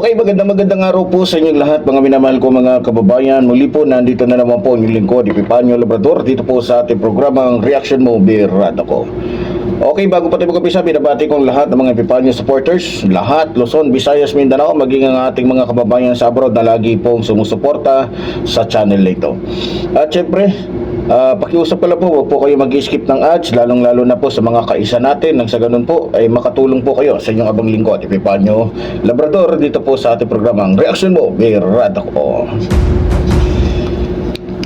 Okay, magandang araw po sa inyong lahat, mga minamahal ko mga kababayan. Muli po, nandito na naman po ang inyong lingkod, Epipanyo Labrador, dito po sa ating programang Reaction Mo, Birada ko. Okay, bago pa tayo mag-umpisa, binabati kong lahat ng mga Epipanyo supporters, lahat, Luzon, Visayas, Mindanao, maging ang ating mga kababayan sa abroad na lagi pong sumusuporta sa channel na ito. At syempre, pakiusap ko lang po, huwag po kayo mag-skip ng ads, lalong-lalo na po sa mga kaisa natin. Nang sa ganun po, ay makatulong po kayo sa inyong abang lingkod, Epipanyo Labrador, dito po sa ating programang Reaction Mo, Birada ko.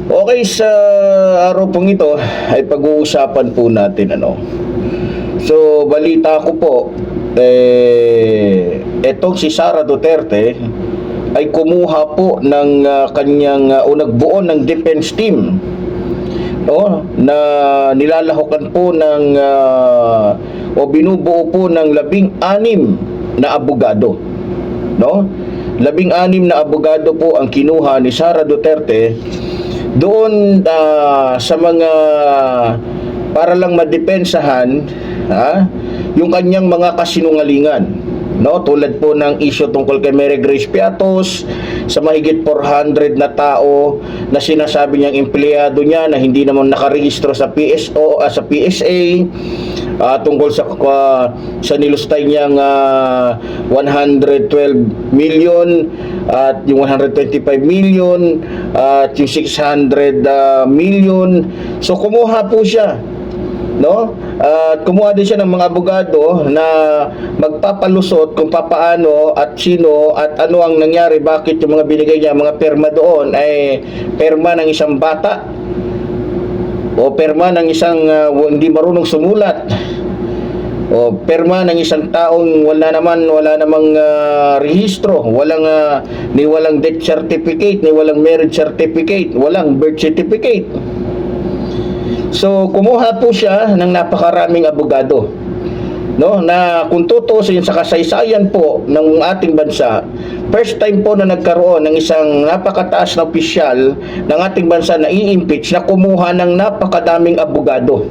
Okay, sa araw pong ito, ay pag-uusapan po natin So, balita ko po, etong si Sara Duterte ay kumuha po ng kanyang, o nagbuo ng defense team, na nilalahukan po ng o binubuo po ng 16 na abogado, 16 na abogado po ang kinuha ni Sara Duterte doon sa mga para lang madepensahan yung kanyang mga kasinungalingan, tulad po ng issue tungkol kay Mary Grace Piatos, sa mahigit 400 na tao na sinasabi niyang empleyado niya na hindi naman nakarehistro sa PSO, sa PSA, tungkol sa nilustay niyang 112 million at yung 125 million at yung 600 million. So kumuha po siya, at kumuha din siya ng mga abogado na magpapalusot kung papaano at sino at ano ang nangyari, bakit yung mga binigay niya, mga perma doon ay perma ng isang bata o perma ng isang hindi marunong sumulat o perma ng isang taong wala namang rehistro, walang death certificate, ni walang marriage certificate, walang birth certificate. So, kumuha po siya ng napakaraming abogado, na kung tutusin sa kasaysayan po ng ating bansa, first time po na nagkaroon ng isang napakataas na opisyal ng ating bansa na i-impeach na kumuha ng napakadaming abogado.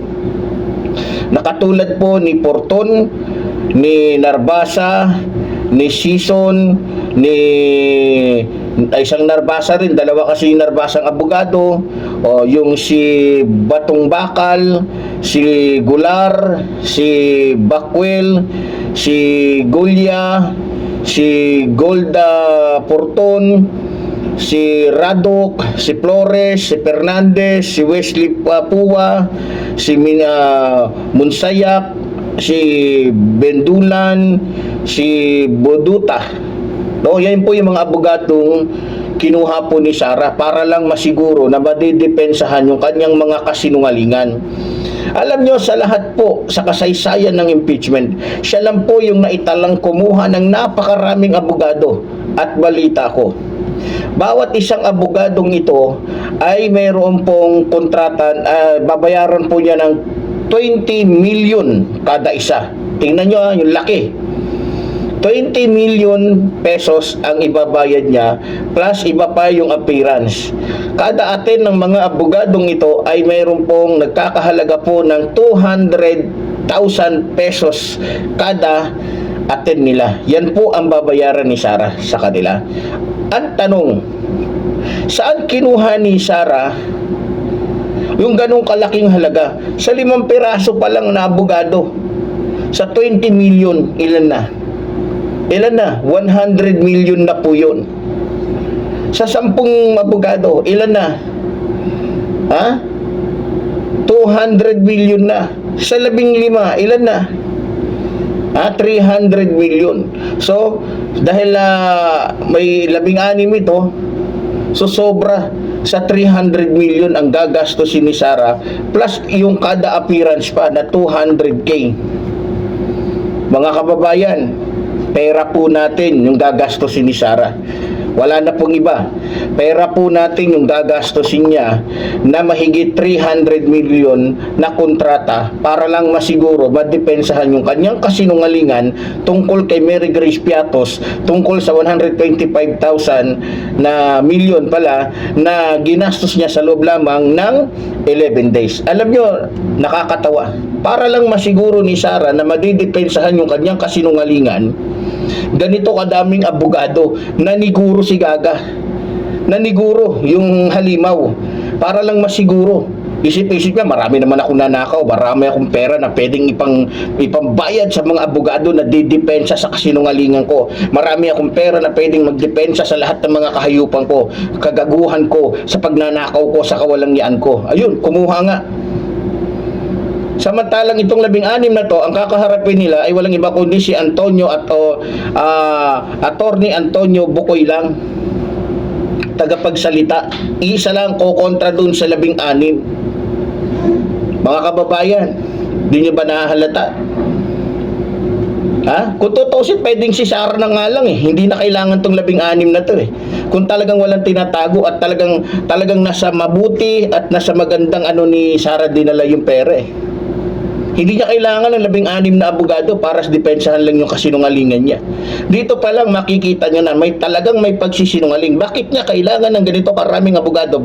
Nakatulad po ni Porton, ni Narbasa, ni Sison, ni isang Narbasa rin, dalawa kasi yung Narbasang abogado, yung si Batong Bakal, si Gular, si Bakwel, si Gulya, si Golda Porton, si Radok, si Flores, si Fernandez, si Wesley Papua, si Munsayak, si Bendulan, si Boduta. Yan po yung mga abogadong kinuha po ni Sara para lang masiguro na madidepensahan yung kanyang mga kasinungalingan. Alam nyo, sa lahat po, sa kasaysayan ng impeachment, siya lang po yung naitalang kumuha ng napakaraming abogado. At balita ko, bawat isang abogadong ito ay mayroon pong kontrata, babayaran po niya ng 20 million kada isa. Tingnan nyo yung laki. 20 million pesos ang ibabayad niya, plus iba pa yung appearance. Kada atin ng mga abogadong ito ay mayroon pong nagkakahalaga po ng 200,000 pesos kada atin nila. Yan po ang babayaran ni Sara sa kanila. Ang tanong, saan kinuha ni Sara yung ganong kalaking halaga? Sa 5 piraso pa lang na abogado. Sa 20 million, ilan na? 100 million na po yun. Sa 10 abogado, ilan na? 200 million na. Sa 15, ilan na? 300 million. So, dahil may 16 ito, so sobra sa 300 million ang gagastusin ni Sara, plus yung kada appearance pa na 200k. Mga kababayan, pera po natin yung gagastusin ni Sara. Wala na pong iba. Pera po natin yung gagastusin niya na mahigit 300 million na kontrata para lang masiguro madepensahan yung kanyang kasinungalingan tungkol kay Mary Grace Piatos, tungkol sa 125,000 na million pala na ginastos niya sa loob lamang ng 11 days. Alam nyo, nakakatawa. Para lang masiguro ni Sara na madidepensahan yung kanyang kasinungalingan, Ganito kadaming abogado, naniguro si Gaga. Naniguro yung halimaw para lang masiguro. Isip-isip niya, marami naman akong nanakaw, marami akong pera na pwedeng ipambayad sa mga abogado na didepensa sa kasinungalingan ko. Marami akong pera na pwedeng magdepensa sa lahat ng mga kahayupan ko, kagaguhan ko, sa pagnanakaw ko, sa kawalangyaan ko. Ayun, kumuha nga. Samantalang itong 16 na to, ang kakaharapin nila ay walang iba kundi si Antonio at Attorney Antonio Bukoy lang. Tagapagsalita. Isa lang kokontra dun sa 16. Mga kababayan, di nyo ba nahahalata? Ha? Kung tutusin, pwedeng si Sara na nga lang eh. Hindi na kailangan tong 16 na to eh. Kung talagang walang tinatago at talagang nasa mabuti at nasa magandang ni Sara dinala yung pera eh. Hindi niya kailangan ng 16 na abogado para depensahan lang yung kasinungalingan niya. Dito pa lang makikita niya na talagang may pagsisinungaling. Bakit niya kailangan ng ganito karaming abogado?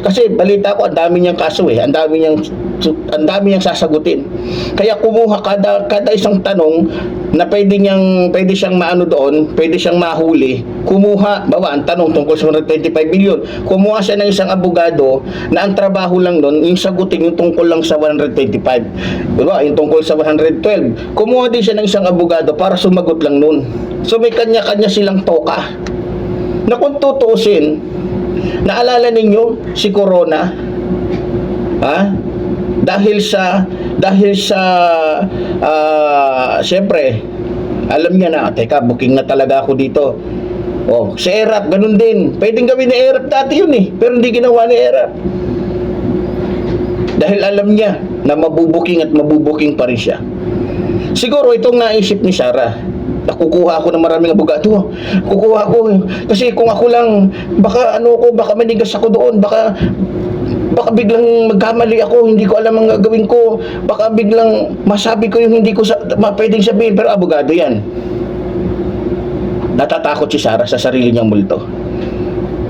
Kasi balita ko, ang dami niyang kaso eh. Ang dami niyang sasagutin. Kaya kumuha kada isang tanong na pwede siyang maano doon, pwede siyang mahuli. Kumuha, ang tanong tungkol sa 125 billion. Kumuha siya ng isang abogado na ang trabaho lang doon, yung sagutin yung tungkol lang sa 125. Yung tungkol sa 112. Kumuha din siya ng isang abogado para sumagot lang nun. So may kanya-kanya silang toka. Na kung tutuusin, naalala ninyo si Corona? Ha? Dahil sa siyempre, alam niya na, teka, booking na talaga ako dito. Si ERAP, ganun din. Pwedeng gawin ni ERAP dati yun eh, pero hindi ginawa ni ERAP. Dahil alam niya na mabubuking at mabubuking pa rin siya. Siguro itong naisip ni Sara, kukuha ako ng maraming abogado. Kukuha ako. Kasi kung ako lang, baka manigas ako doon. Baka biglang magkamali ako, hindi ko alam ang gagawin ko. Baka biglang masabi ko yung hindi ko pwedeng sabihin. Pero abogado yan. Natatakot si Sara sa sarili niyang multo.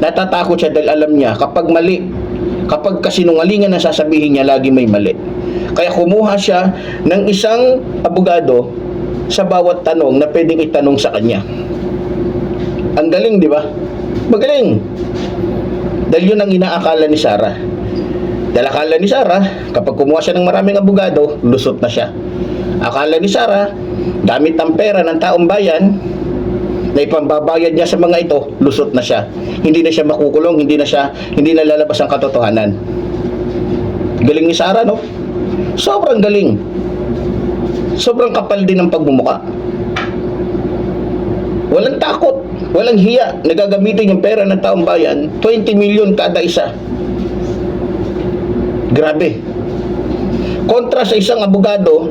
Natatakot siya dahil alam niya kapag mali, kapag kasinungalingan na sasabihin niya, lagi may mali. Kaya kumuha siya ng isang abogado sa bawat tanong na pwedeng itanong sa kanya. Ang galing, di ba? Magaling. Dahil yun ang inaakala ni Sara. Dahil akala ni Sara, kapag kumuha siya ng maraming abogado, lusot na siya. Akala ni Sara, gamit ang pera ng taong bayan, na ipambabayad niya sa mga ito, lusot na siya. Hindi na siya makukulong, hindi na lalabas ang katotohanan. Galing ni Sara, no? Sobrang galing. Sobrang kapal din ng pagmumuka. Walang takot, walang hiya. Nagagamitin yung pera ng taong bayan, 20 million kada isa. Grabe. Kontra sa isang abogado,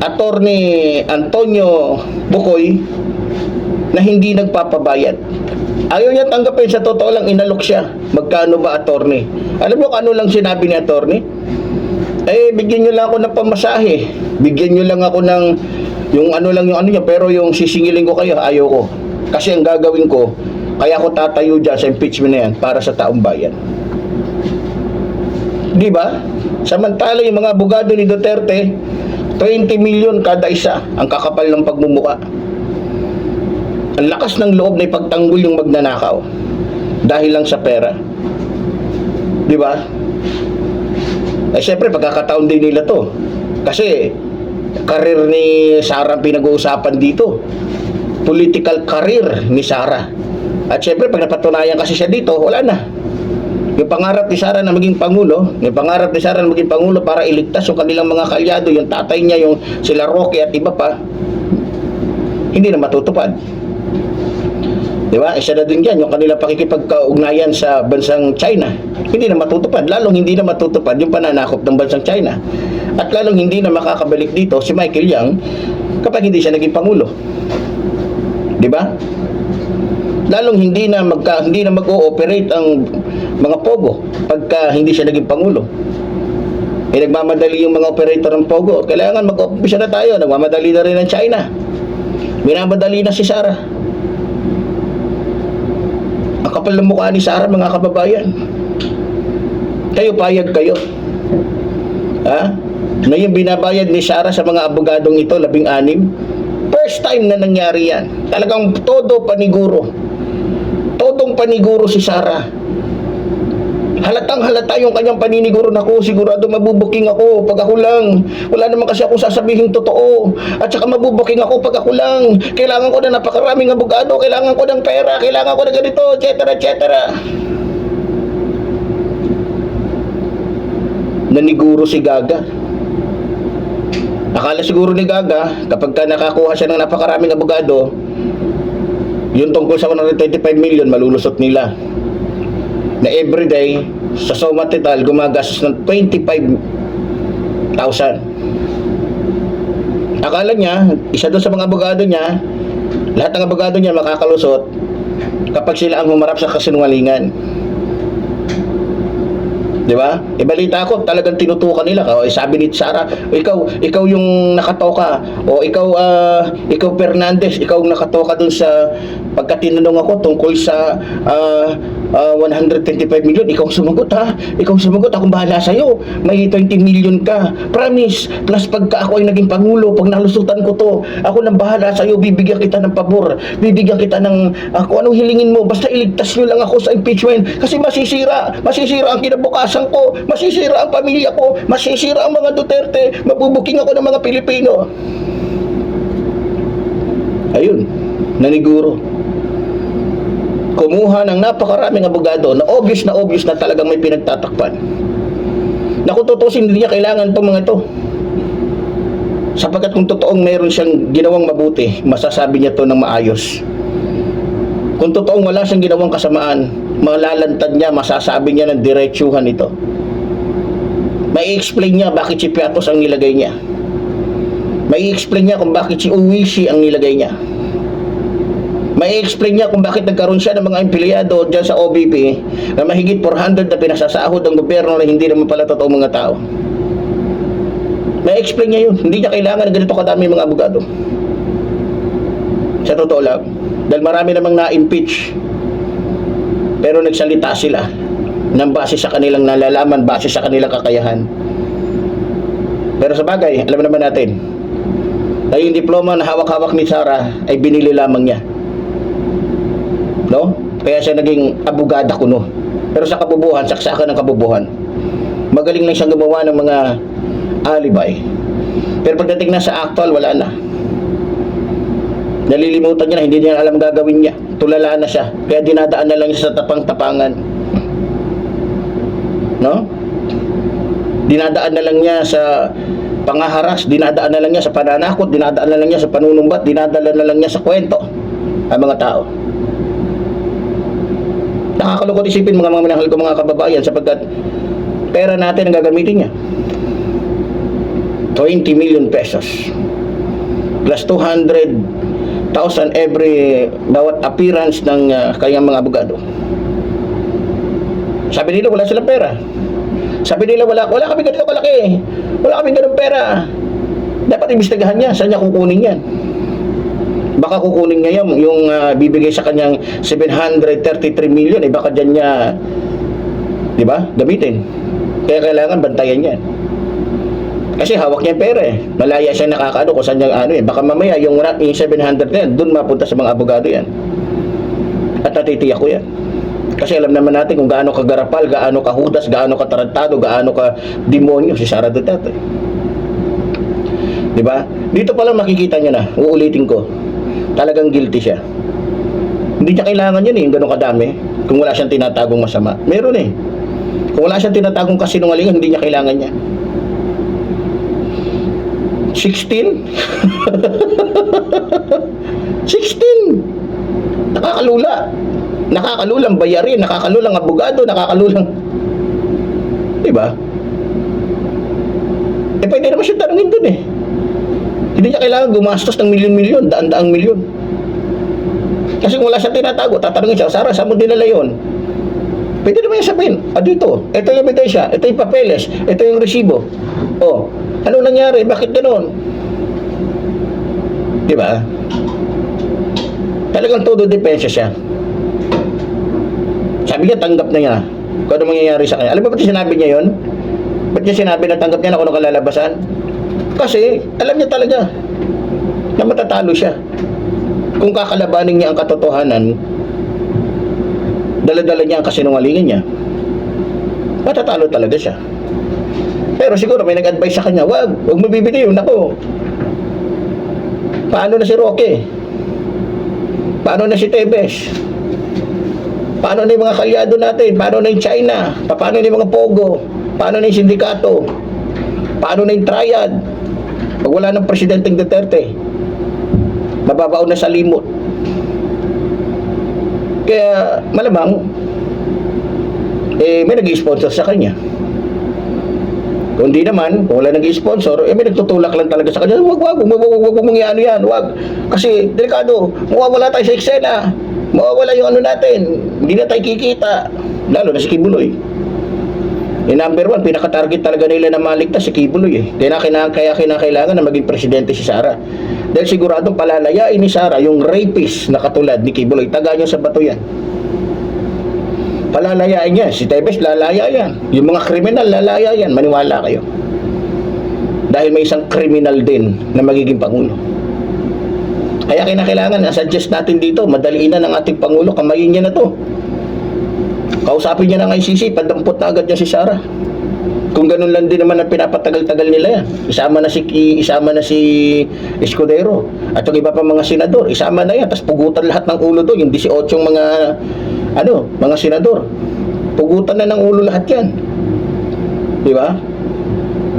Attorney Antonio Bukoy, na hindi nagpapabayad. Ayaw niya tanggapin, sa totoo lang inalok siya. Magkano ba, attorney? Alam niyo kung ano lang sinabi ni attorney? Bigyan niyo lang ako ng pamasahe. Bigyan niyo lang ako ng yung ano niya, pero yung sisingilin ko kayo, ayaw ko. Kasi ang gagawin ko, kaya ako tatayo dyan sa impeachment na yan para sa taong bayan. Di ba? Samantala yung mga abogado ni Duterte, 20 million kada isa ang kakapal ng pagmumuka. Ang lakas ng loob na ipagtanggol yung magnanakaw dahil lang sa pera. Di ba? Siyempre pagkakataon din nila to. Kasi karir ni Sara ang pinag-uusapan dito. Political career ni Sara. At siyempre pag napatunayan kasi siya dito, wala na. Yung pangarap ni Sara na maging pangulo, para iligtas yung kanilang mga kalyado, yung tatay niya, yung sila Roque at iba pa, hindi na matutupad. Di ba? Isa na din yan, yung kanilang pakikipagkaugnayan sa bansang China, hindi na matutupad. Lalong hindi na matutupad yung pananakop ng bansang China. At lalong hindi na makakabalik dito si Michael Yang kapag hindi siya naging pangulo. Di ba? Lalong hindi na mag-ooperate ang mga Pogo pagka hindi siya naging pangulo. Nagmamadali yung mga operator ng Pogo. Kailangan mag-opisya na tayo. Nagmamadali na rin ang China. Minamadali na si Sara. Ang kapal ng mukha ni Sara, mga kababayan. Kayo, payag kayo. Ha? Ngayon binabayad ni Sara sa mga abogadong ito, 16. First time na nangyari yan. Talagang todo paniguro. Todong paniguro si Sara. Halatang halata yung kanyang paniniguro. Naku, sigurado mabubuking ako pag ako lang. Wala naman kasi ako sasabihin totoo. At saka mabubuking ako pag ako lang. Kailangan ko na napakaraming abogado. Kailangan ko ng pera. Kailangan ko na ganito, etc. etc. Naniguro si Gaga. Akala siguro ni Gaga, kapag ka nakakuha siya ng napakaraming abogado, yung tungkol sa 125 million, malulusot nila. Na everyday, sa Somatetal, gumagastos ng 25,000. Akala niya, isa doon sa mga abogado niya, lahat ng abogado niya makakalusot kapag sila ang humarap sa kasinungalingan. Di ba? Balita ko, talagang tinutukan nila. O, sabi ni Sara, ikaw yung nakatoka. O ikaw Fernandez, ikaw nakatoka dun sa pagka tinanong ako tungkol sa 125 million. Ikaw sumagot ha. Ikaw sumagot, akong bahala sa'yo. May 20 million ka. Promise. Plus pagka ako ay naging pangulo, pag nalusutan ko to, ako nang bahala sa'yo. Bibigyan kita ng pabor. Bibigyan kita ng kung anong hilingin mo. Basta iligtas nyo lang ako sa impeachment. Kasi masisira ang kinabukasan ko, masisira ang pamilya ko, masisira ang mga Duterte, mabubuking ako ng mga Pilipino. Ayun, naniguro. Kumuha ng napakaraming abogado na obvious na talagang may pinagtatakpan. Na kung tutusin, hindi niya kailangan itong mga ito. Sapagkat kung totoong meron siyang ginawang mabuti, masasabi niya to ng maayos. Kung totoong wala siyang ginawang kasamaan, malalantad niya, masasabi niya ng diretsuhan ito. May explain niya bakit si Piatos ang nilagay niya. May explain niya kung bakit si Uwishi ang nilagay niya. May explain niya kung bakit nagkaroon siya ng mga empleyado dyan sa OBP na mahigit 400 na pinasasahod ng gobyerno na hindi naman pala totoo mga tao. May explain niya yun. Hindi niya kailangan ng ganito kadami mga abogado. Sa totoo lang. Dahil marami namang na-impeach. Pero nagsalita sila ng base sa kanilang nalalaman, base sa kanilang kakayahan. Pero sa bagay, alam naman natin na yung diploma na hawak-hawak ni Sara ay binili lamang niya. No? Kaya siya naging abogada kuno. Pero sa kabubuhan, saksakan ng kabubuhan. Magaling lang siyang gumawa ng mga alibay. Pero pagdating na sa actual, wala na. Nalilimutan niya na, hindi niya alam gagawin niya. Tulala na siya. Kaya dinadaan na lang siya sa tapang-tapangan. No? Dinadaan na lang niya sa pangaharas, dinadaan na lang niya sa pananakot, dinadaan na lang niya sa panunumbat, dinadala na lang niya sa kwento ang mga tao. Nakakalungkot isipin mga minahal ko mga kababayan sapagkat pera natin ang gagamitin niya. 20 million pesos plus 200,000 every bawat appearance ng kanyang mga abogado. Sabi nila wala silang pera. Sabi nila wala kami ganito kalaki. Wala kami ganung pera. Dapat imbestigahan niya saan niya kukunin yan. Baka kukunin niya yung bibigay sa kanyang 733 million baka diyan niya, di ba, gamitin. Kaya kailangan bantayan niya. Kasi hawak niya yung pera Malaya siya nakakaano kung saan niya baka mamaya yung 700 na yan, doon mapunta sa mga abogado yan. At natitiyak ko yan. Kasi alam naman natin kung gaano kagarapal, gaano kahudas, gaano katarantado, gaano ka demonyo si Sara Duterte. Di ba? Dito pa lang makikita niya na, uulitin ko. Talagang guilty siya. Hindi niya kailangan yun yung gano'ng kadami kung wala siyang tinatagong masama. Meron Kung wala siyang tinatagong kasinungalingan, hindi niya kailangan niya. 16? 16! Nakakalulang bayarin, nakakalulang abogado, nakakalulang... Diba? Pwede naman siya tanungin dun Hindi niya kailangan gumastos ng milyon-milyon, daan-daang milyon. Kasi kung wala siyang tinatago, tatanungin siya, Sara, saan mo dinala yun? Pwede naman yung sabihin, dito, ito yung ebidensya, ito yung papeles, ito yung resibo. Ano nangyari? Bakit ganoon? Diba? Talagang todo depensa siya. Sabi niya, tanggap na niya kung ano mangyayari sa kanya. Alam mo ba't sinabi niya yun? Ba't niya sinabi na tanggap niya na kung ano kalalabasan? Kasi, alam niya talaga. na matatalo siya. Kung kakalabanin niya ang katotohanan, dala-dala niya ang kasinungalingan niya, matatalo talaga siya. Pero siguro may nag-advise sa kanya, wag mo bibitiw, nako. Paano na si Roque? Paano na si Tebes? Paano na yung mga kalyado natin? Paano na yung China? Paano na yung mga Pogo? Paano na yung sindikato? Paano na yung triad? Pag wala ng Presidenteng Duterte, mababaon na sa limot. Kaya malamang may nag-i-sponsor sa kanya. Kung di naman, kung wala nag-i-sponsor, may nagtutulak lang talaga sa kanya. Wag mong iano yan, wag. Kasi delikado, mawawala tayo sa eksena, mawawala yung ano natin, hindi na tayo kikita. Lalo na si Kibuloy. Number 1, pinaka-target talaga nila na maligtas si Kibuloy. Kaya kinakailangan na maging presidente si Sara. Dahil siguradong palalayain ni Sara yung rapist na katulad ni Kibuloy. Taga niyo sa bato yan. Palalayain niya. Si Tebes, lalaya yan. Yung mga kriminal, lalaya yan. Maniwala kayo. Dahil may isang kriminal din na magiging Pangulo. Kaya kinakailangan, suggest natin dito, madaliin na ng ating Pangulo, kamayin niya na to. Kausapin niya ng ICC, padampot na agad niya si Sara. Kung ganun lang din naman ang pinapatagal-tagal nila yan. Isama na si Escudero at yung iba pa mga senador, isama na yan, tapos pugutan lahat ng ulo doon, yung 18 mga senador. Pugutan na ng ulo lahat yan. Di ba?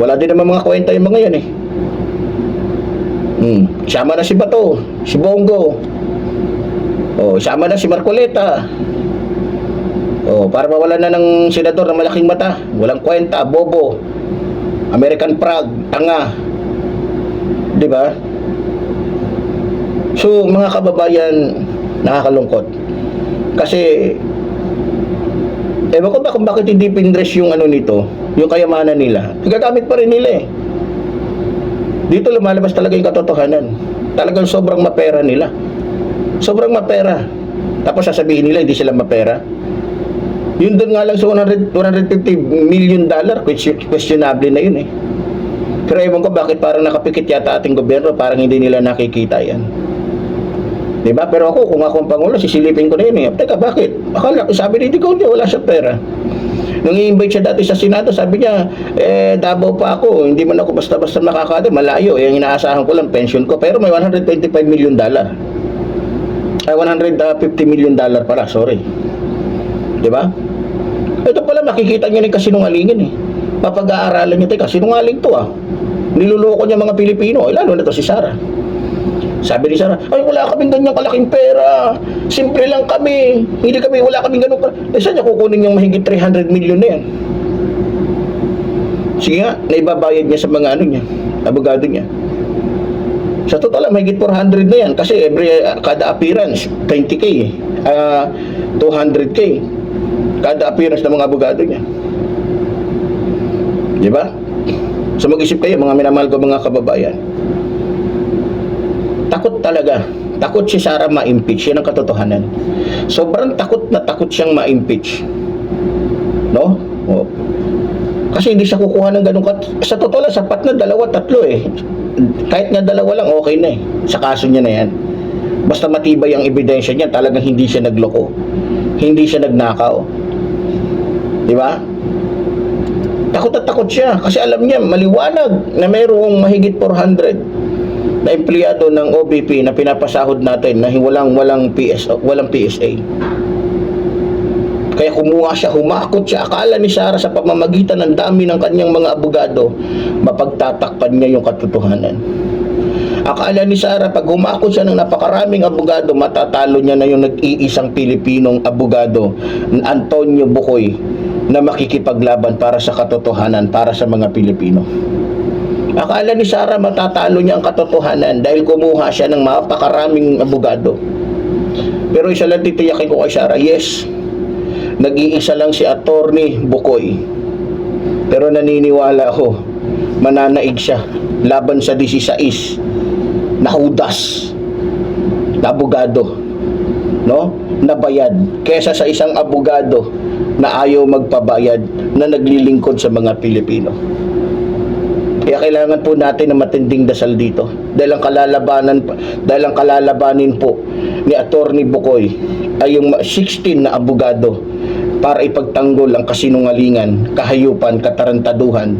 Wala din naman mga kwenta yung mga yan eh. Isama na si Bato, si Bongo. Isama na si Marcoleta. Para mawala na ng senador ng malaking mata, walang kwenta, bobo, American Prague, tanga. 'Di ba? So, mga kababayan, nakakalungkot. Kasi ewan ko ba kung bakit hindi pinress yung ano nito, yung kayamanan nila. Gagamit pa rin nila eh. Dito lumalabas talaga yung katotohanan. Talagang sobrang mapera nila. Sobrang mapera. Tapos sasabihin nila hindi sila mapera. Yun doon nga lang sa $150 million, questionable na yun eh. Pero ewan ko bakit parang nakapikit yata ating gobyerno, parang hindi nila nakikita yan. Diba? Pero ako, kung ako ang Pangulo, sisilipin ko na yun eh. Teka, bakit? Akala, sabi ni Digonia, wala siya pera. Nung i-invite siya dati sa Senado, sabi niya, Davao pa ako, hindi man ako basta-basta makakada, malayo. Yung inaasahan ko lang, pension ko. Pero may $125 million. Ay, $150 million pala, sorry. Diba? Ito pala, makikita niyo na yung kasinungalingan eh. Papag-aaralan niyo, teka, sinungaling to ah. Niluloko niya mga Pilipino, lalo na to si Sara. Sabi ni Sara, ay wala kaming ganyang kalaking pera. Simple lang kami. Wala kaming ganun. Saan niya kukunin yung mahigit 300 million na yan? Sige nga, naibabayad niya sa mga ano niya, abogado niya. Sa total, mahigit 400 na yan. Kasi kada appearance, 20K, 200K. Kada appearance ng mga abogado niya. Diba? So mag-isip kayo, mga minamahal ko mga kababayan. Takot talaga. Takot si Sara ma-impeach. Yan ang katotohanan. Sobrang takot na takot siyang ma-impeach. No? Kasi hindi siya kukuha ng ganun. Sa totoo lang, sapat na 2-3 eh. Kahit nga 2 lang, okay na eh. Sa kaso niya na yan. Basta matibay ang ebidensya niya, talagang hindi siya nagloko. Hindi siya nagnakaw. Diba? Takot at takot siya. Kasi alam niya, maliwanag na mayroong mahigit 400 na empleyado ng OBP na pinapasahod natin na walang PSA. Kaya kumuha siya, humakot siya. Akala ni Sara sa pamamagitan ng dami ng kanyang mga abogado, mapagtatakpan niya yung katotohanan. Akala ni Sara, pag humakot siya ng napakaraming abogado, matatalo niya na yung nag-iisang Pilipinong abogado, Antonio Bukoy, na makikipaglaban para sa katotohanan, para sa mga Pilipino. Akala ni Sara matatalo niya ang katotohanan dahil kumuha siya ng mapakaraming abogado. Pero isa lang titiyakin ko kay Sara, yes, nag-iisa lang si Attorney Bukoy. Pero naniniwala ako, mananaig siya laban sa 16 na hudas na abogado, no? Na bayad kesa sa isang abogado na ayaw magpabayad na naglilingkod sa mga Pilipino. Kaya kailangan po natin ng matinding dasal dito. Dahil ang kalalabanin po ni Attorney Bukoy ay yung 16 na abogado para ipagtanggol ang kasinungalingan, kahayupan, katarantaduhan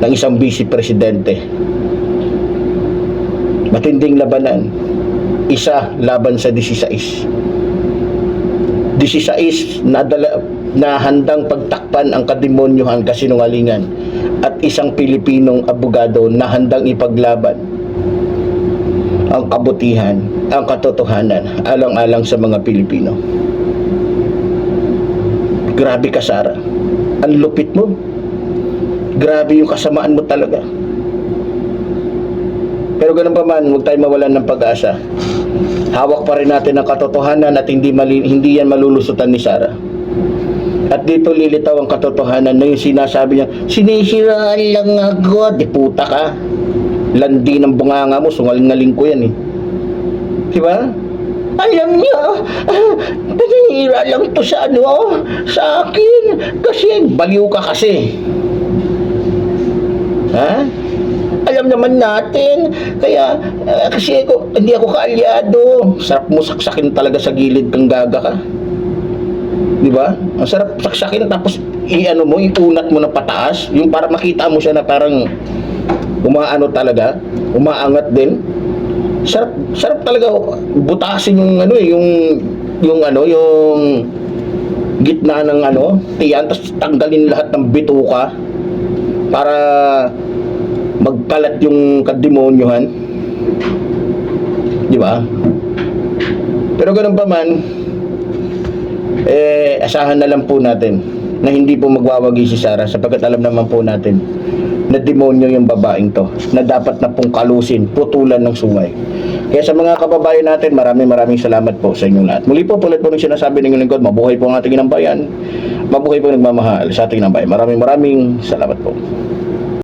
ng isang vice presidente. Matinding labanan. Isa laban sa 16. 16 na handang pagtakpan ang kademonyohan, kasinungalingan, at isang Pilipinong abogado na handang ipaglaban ang kabutihan, ang katotohanan, alang-alang sa mga Pilipino. Grabe ka, Sara. Ang lupit mo. Grabe yung kasamaan mo talaga. Pero ganun pa man, huwag tayo mawalan ng pag-asa. Hawak pa rin natin ang katotohanan at hindi yan malulusutan ni Sara. At dito lilitaw ang katotohanan na yung sinasabi niya, sinisiraan lang ako. Di puta ka. Landi ng bunganga mo, sungaling-ngaling ko yan eh. Diba? Alam niyo, pinihira lang to sa sa akin. Kasi baliw ka kasi. Ha? Alam naman natin, kaya kasi hindi ako kaalyado. Sarap mo saksakin talaga sa gilid kang gaga ka. Di ba? Ang sarap saksakin tapos iunat mo na pataas, yung para makita mo siya na parang umaano talaga, umaangat din. Sarap talaga butasin yung yung gitna ng tiyan, tapos tanggalin lahat ng bituka para magkalat yung kademonyohan. Di ba? Pero ganun pa man, asahan na lang po natin na hindi po magwawagi si Sara, sapagkat alam naman po natin na demonyo yung babaeng to, na dapat na pong kalusin, putulan ng sungay. Kaya sa mga kababayan natin, maraming salamat po sa inyong lahat. Muli po, tulad po ng sinasabi ng inyong lingkod, mabuhay po ang ating inang bayan, mabuhay po nagmamahal sa ating inang bayan. Maraming salamat po.